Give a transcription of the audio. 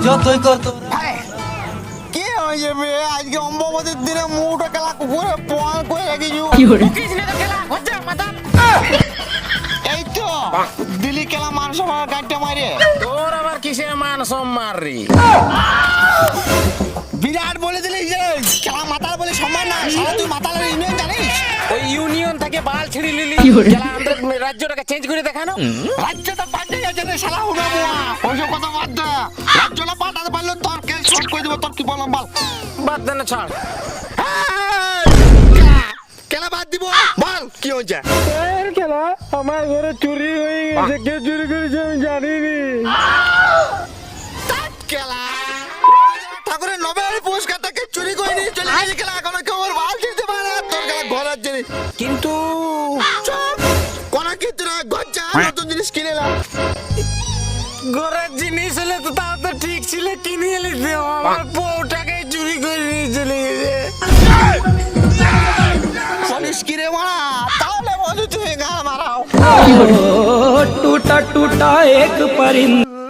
যতই কত কি হয়েছে বে আজকে অম্বুবাচীর দিনে মুটা খেলা কুকুরে পোয়াল করে রেখেছু এই তো দিলি খেলা মানুষ আমার গাড়িটা মারে তোর আবার কিসের মান সম্মান রে বিরাট বলে দিলি যে খেলা মাতাল বলে সম্মান না সারা তুই মাতালের ইউনিয়ন জানিস ওই ইউনিয়ন থেকে বাল ছিঁড়ে নিলি খেলা আমাদের রাজ্যটাকে চেঞ্জ করে দেখানো রাজ্যটা পাল্টে গেছে রে শালা হুনা মুয়া ওইসব কথা বাদ দে রাজ্যটা পাল্টাতে পারলে তোর কেস শর্ট করে দেবো তোর কি বললাম বল বাদ দে না ছাড় খেলা বাদ দিব বল কি হয়েছে খেলা আমার ঘরে চুরি হয়ে গেছে কে চুরি করেছে আমি জানিনি খেলা ঠাকুরের নোবেল পুরস্কারটাকে চুরি করে নিয়ে চলে গেছে খেলা এখন কেউ ওর বাল দিতে পারে না তোর খেলা ঘরের জিনিস কিন্তু চুপ কোন কিছু না গজ্জা নতুন জিনিস কিনে এলাম ঘরের জিনিস হলে তো তাও তো ঠিক ছিল কিনে এলি আমার বউটাকে চুরি করে নিয়ে চলে গেছে পুলিশ কিনে মারা তাহলে বন্ধু তুমি গা মারাও टूटा टूटा एक परिंदा